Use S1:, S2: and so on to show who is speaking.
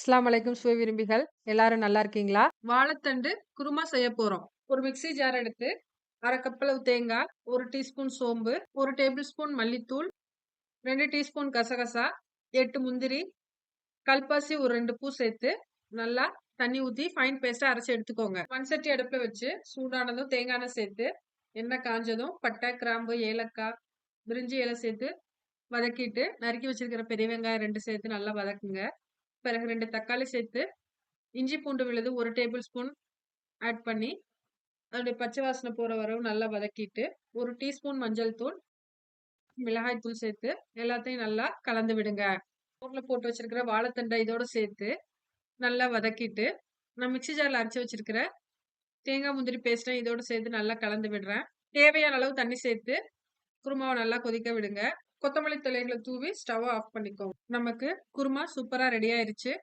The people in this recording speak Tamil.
S1: அஸ்ஸலாமு அலைக்கும் சுவை விரும்பிகள். எல்லாரும் நல்லா இருக்கீங்களா? வாழைத்தண்டு குருமா செய்ய போறோம். ஒரு மிக்ஸி ஜார் எடுத்து 1/2 கப் அளவு தேங்காய், 1 டீஸ்பூன் சோம்பு, 1 டேபிள் ஸ்பூன் மல்லித்தூள், 2 டீஸ்பூன் கசகசா, 8 முந்திரி, கல்பாசி ஒரு 2 பூ சேர்த்து நல்லா தண்ணி ஊத்தி ஃபைன் பேஸ்ட்டா அரைச்சு எடுத்துக்கோங்க. மண் சட்டி அடுப்புல வச்சு சூடானதும் தேங்காய் எண்ணெய் சேர்த்து, எண்ணெய் காஞ்சதும் பட்டை, கிராம்பு, ஏலக்காய், பிரிஞ்சி இலை சேர்த்து வதக்கிட்டு, நறுக்கி வச்சிருக்கிற பெரிய வெங்காயம் 2 சேர்த்து நல்லா வதக்குங்க. பிறகு 2 தக்காளி சேர்த்து இஞ்சி பூண்டு விழுது 1 டேபிள் ஸ்பூன் ஆட் பண்ணி, அதோடைய பச்சை வாசனை போற வரையும் நல்லா வதக்கிட்டு, 1 டீஸ்பூன் மஞ்சள் தூள், மிளகாய் தூள் சேர்த்து எல்லாத்தையும் நல்லா கலந்து விடுங்க. ஊர்ல போட்டு வச்சிருக்கிற வாழைத்தண்டை இதோட சேர்த்து நல்லா வதக்கிட்டு, நான் மிக்ஸி ஜார்ல அரைச்சு வச்சிருக்கிற தேங்காய் முந்திரி பேஸ்ட்டை இதோட சேர்த்து நல்லா கலந்து விடுறேன். தேவையான அளவு தண்ணி சேர்த்து குருமாவை நல்லா கொதிக்க விடுங்க. கொத்தமல்லி தழைகளை தூவி ஸ்டவ் ஆஃப் பண்ணிக்கோங்க. நமக்கு குருமா சூப்பரா ரெடி ஆயிருச்சு.